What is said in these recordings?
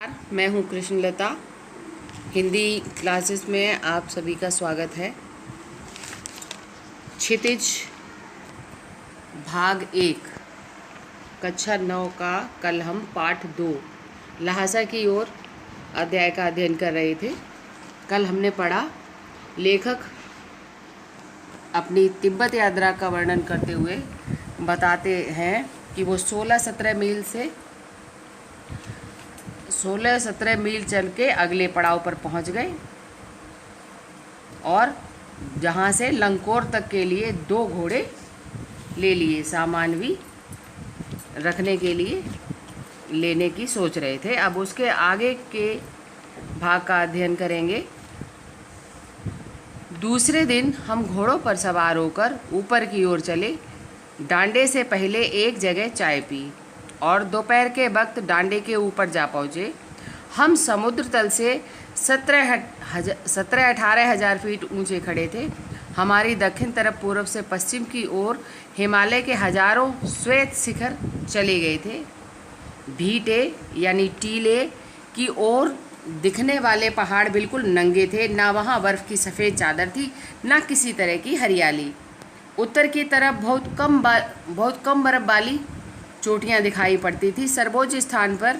मैं हूं कृष्णलता। हिंदी क्लासेस में आप सभी का स्वागत है। क्षितिज भाग 1 कक्षा 9 का कल हम पाठ 2 लहासा की ओर अध्याय का अध्ययन कर रहे थे। कल हमने पढ़ा, लेखक अपनी तिब्बत यात्रा का वर्णन करते हुए बताते हैं कि वो 16-17 मील चल के अगले पड़ाव पर पहुंच गए और जहां से लंकोर तक के लिए 2 घोड़े ले लिए, सामान भी रखने के लिए लेने की सोच रहे थे। अब उसके आगे के भाग का अध्ययन करेंगे। दूसरे दिन हम घोड़ों पर सवार होकर ऊपर की ओर चले। डांडे से पहले एक जगह चाय पी और दोपहर के वक्त डांडे के ऊपर जा पहुँचे। हम समुद्र तल से 17-18 हज़ार फीट ऊंचे खड़े थे। हमारी दक्षिण तरफ पूर्व से पश्चिम की ओर हिमालय के हजारों श्वेत शिखर चले गए थे। भीटे यानी टीले की ओर दिखने वाले पहाड़ बिल्कुल नंगे थे। ना वहाँ बर्फ़ की सफ़ेद चादर थी, ना किसी तरह की हरियाली। उत्तर की तरफ बहुत कम बर्फ वाली चोटियाँ दिखाई पड़ती थी। सर्वोच्च स्थान पर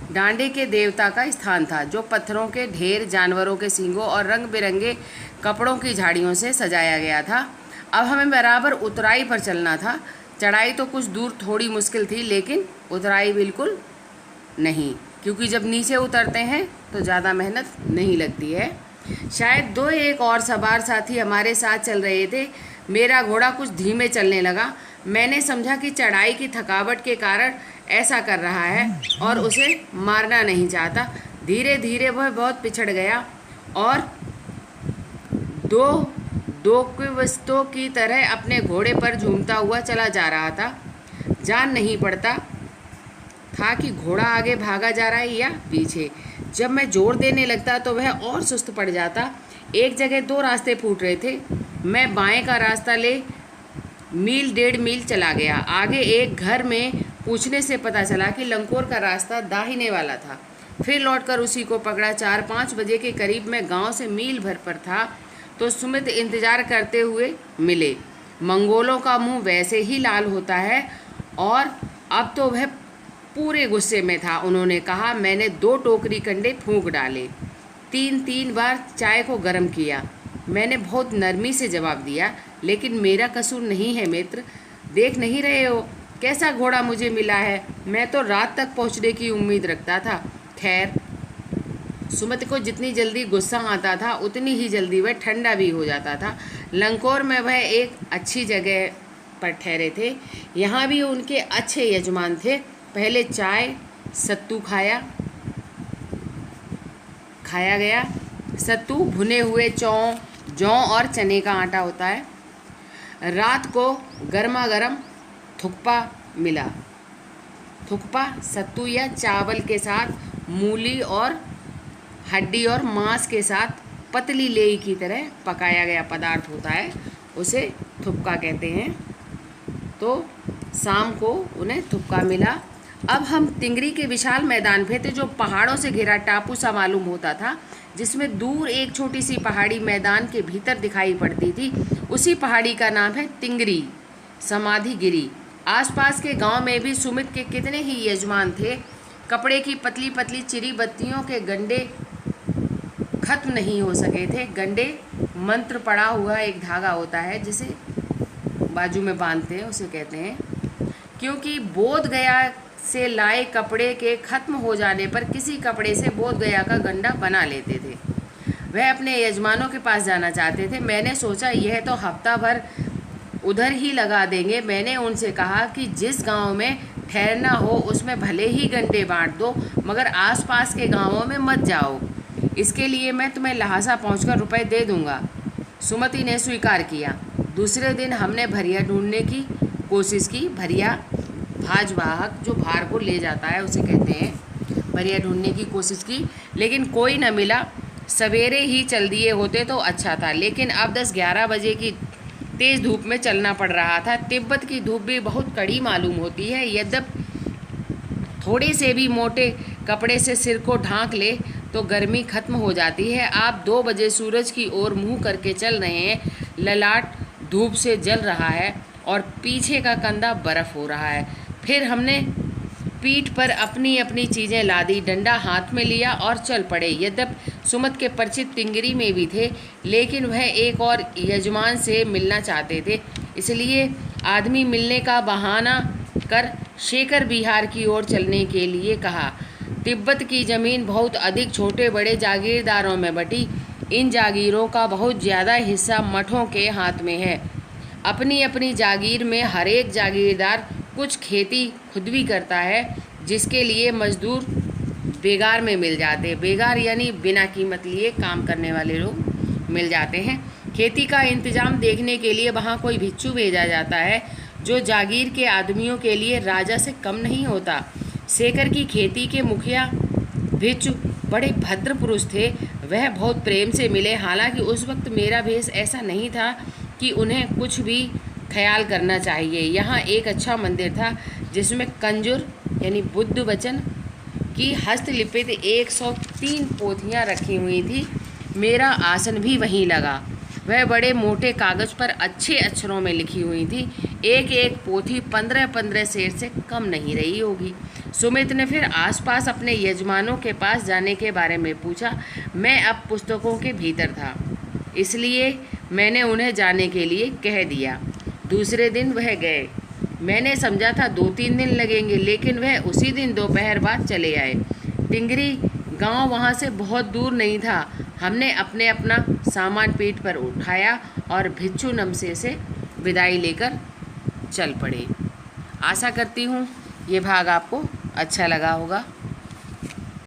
डांडे के देवता का स्थान था, जो पत्थरों के ढेर, जानवरों के सींगों और रंग बिरंगे कपड़ों की झाड़ियों से सजाया गया था। अब हमें बराबर उतराई पर चलना था। चढ़ाई तो कुछ दूर थोड़ी मुश्किल थी, लेकिन उतराई बिल्कुल नहीं, क्योंकि जब नीचे उतरते हैं तो ज़्यादा मेहनत नहीं लगती है। शायद 2-1 और सवार साथी हमारे साथ चल रहे थे। मेरा घोड़ा कुछ धीमे चलने लगा। मैंने समझा कि चढ़ाई की थकावट के कारण ऐसा कर रहा है और उसे मारना नहीं चाहता। धीरे धीरे वह बहुत पिछड़ गया और दो वस्तुओं की तरह अपने घोड़े पर झूमता हुआ चला जा रहा था। जान नहीं पड़ता था कि घोड़ा आगे भागा जा रहा है या पीछे। जब मैं जोर देने लगता तो वह और सुस्त पड़ जाता। एक जगह 2 रास्ते फूट रहे थे। मैं बाएं का रास्ता ले 1.5 मील चला गया। आगे एक घर में पूछने से पता चला कि लंकोर का रास्ता दाहिने वाला था। फिर लौटकर उसी को पकड़ा। 4-5 बजे के करीब मैं गांव से मील भर पर था तो सुमित इंतजार करते हुए मिले। मंगोलों का मुंह वैसे ही लाल होता है और अब तो वह पूरे गुस्से में था। उन्होंने कहा, मैंने 2 टोकरी कंडे फूंक डाले, 3 बार चाय को गर्म किया। मैंने बहुत नरमी से जवाब दिया, लेकिन मेरा कसूर नहीं है मित्र। देख नहीं रहे हो कैसा घोड़ा मुझे मिला है? मैं तो रात तक पहुंचने की उम्मीद रखता था। खैर, सुमित को जितनी जल्दी गुस्सा आता था उतनी ही जल्दी वह ठंडा भी हो जाता था। लंकोर में वह एक अच्छी जगह पर ठहरे थे। यहाँ भी उनके अच्छे यजमान थे। पहले चाय सत्तू खाया गया। सत्तू भुने हुए जौ और चने का आटा होता है। रात को गर्मा गर्म थुक्पा मिला। थुक्पा सत्तू या चावल के साथ मूली और हड्डी और मांस के साथ पतली लेई की तरह पकाया गया पदार्थ होता है, उसे थुक्का कहते हैं। तो शाम को उन्हें थुक्का मिला। अब हम तिंगरी के विशाल मैदान पे थे, जो पहाड़ों से घिरा टापू सा मालूम होता था, जिसमें दूर एक छोटी सी पहाड़ी मैदान के भीतर दिखाई पड़ती थी। उसी पहाड़ी का नाम है तिंगरी समाधिगिरी। आसपास के गांव में भी सुमित के कितने ही यजमान थे। कपड़े की पतली पतली चिरी बत्तियों के गंडे खत्म नहीं हो सके थे। गंडे मंत्र पड़ा हुआ एक धागा होता है, जिसे बाजू में बांधते हैं, उसे कहते हैं। क्योंकि बोध गया से लाए कपड़े के खत्म हो जाने पर किसी कपड़े से बोध गया का गंडा बना लेते थे। वह अपने यजमानों के पास जाना चाहते थे। मैंने सोचा यह तो हफ्ता भर उधर ही लगा देंगे। मैंने उनसे कहा कि जिस गांव में ठहरना हो उसमें भले ही गंडे बांट दो, मगर आसपास के गांवों में मत जाओ। इसके लिए मैं तुम्हें लहासा पहुंचकर रुपए दे दूंगा। सुमति ने स्वीकार किया। दूसरे दिन हमने भरिया ढूंढने की कोशिश की। भरिया भाजवाहक जो भार को ले जाता है उसे कहते हैं। भरिया ढूंढने की कोशिश की, लेकिन कोई न मिला। सवेरे ही चल दिए होते तो अच्छा था, लेकिन अब 10-11 बजे की तेज़ धूप में चलना पड़ रहा था। तिब्बत की धूप भी बहुत कड़ी मालूम होती है। यद्यपि थोड़े से भी मोटे कपड़े से सिर को ढांक ले तो गर्मी खत्म हो जाती है। आप 2 बजे सूरज की ओर मुंह करके चल रहे हैं। ललाट धूप से जल रहा है और पीछे का कंधा बर्फ हो रहा है। फिर हमने पीठ पर अपनी अपनी चीज़ें लादी, डंडा हाथ में लिया और चल पड़े। यद्यपि सुमत के परिचित टिंगरी में भी थे, लेकिन वह एक और यजमान से मिलना चाहते थे। इसलिए आदमी मिलने का बहाना कर शेखर बिहार की ओर चलने के लिए कहा। तिब्बत की ज़मीन बहुत अधिक छोटे बड़े जागीरदारों में बटी। इन जागीरों का बहुत ज़्यादा हिस्सा मठों के हाथ में है। अपनी अपनी जागीर में हर एक जागीरदार कुछ खेती खुद भी करता है, जिसके लिए मजदूर बेगार में मिल जाते। बेगार यानी बिना कीमत लिए काम करने वाले लोग मिल जाते हैं। खेती का इंतजाम देखने के लिए वहाँ कोई भिक्षु भेजा जाता है, जो जागीर के आदमियों के लिए राजा से कम नहीं होता। शेखर की खेती के मुखिया भिक्षु बड़े भद्र पुरुष थे। वह बहुत प्रेम से मिले। हालांकि उस वक्त मेरा भेष ऐसा नहीं था कि उन्हें कुछ भी ख्याल करना चाहिए। यहाँ एक अच्छा मंदिर था, जिसमें कंजूर यानी बुद्ध वचन की हस्तलिखित 103 पोथियाँ रखी हुई थी। मेरा आसन भी वहीं लगा। वह बड़े मोटे कागज़ पर अच्छे अक्षरों में लिखी हुई थी। एक एक पोथी 15-15 शेर से कम नहीं रही होगी। सुमित ने फिर आसपास अपने यजमानों के पास जाने के बारे में पूछा। मैं अब पुस्तकों के भीतर था, इसलिए मैंने उन्हें जाने के लिए कह दिया। दूसरे दिन वह गए। मैंने समझा था 2-3 दिन लगेंगे, लेकिन वह उसी दिन दोपहर बाद चले आए। टिंगरी गांव वहां से बहुत दूर नहीं था। हमने अपना सामान पीठ पर उठाया और भिक्षु नमसे से विदाई लेकर चल पड़े। आशा करती हूँ ये भाग आपको अच्छा लगा होगा।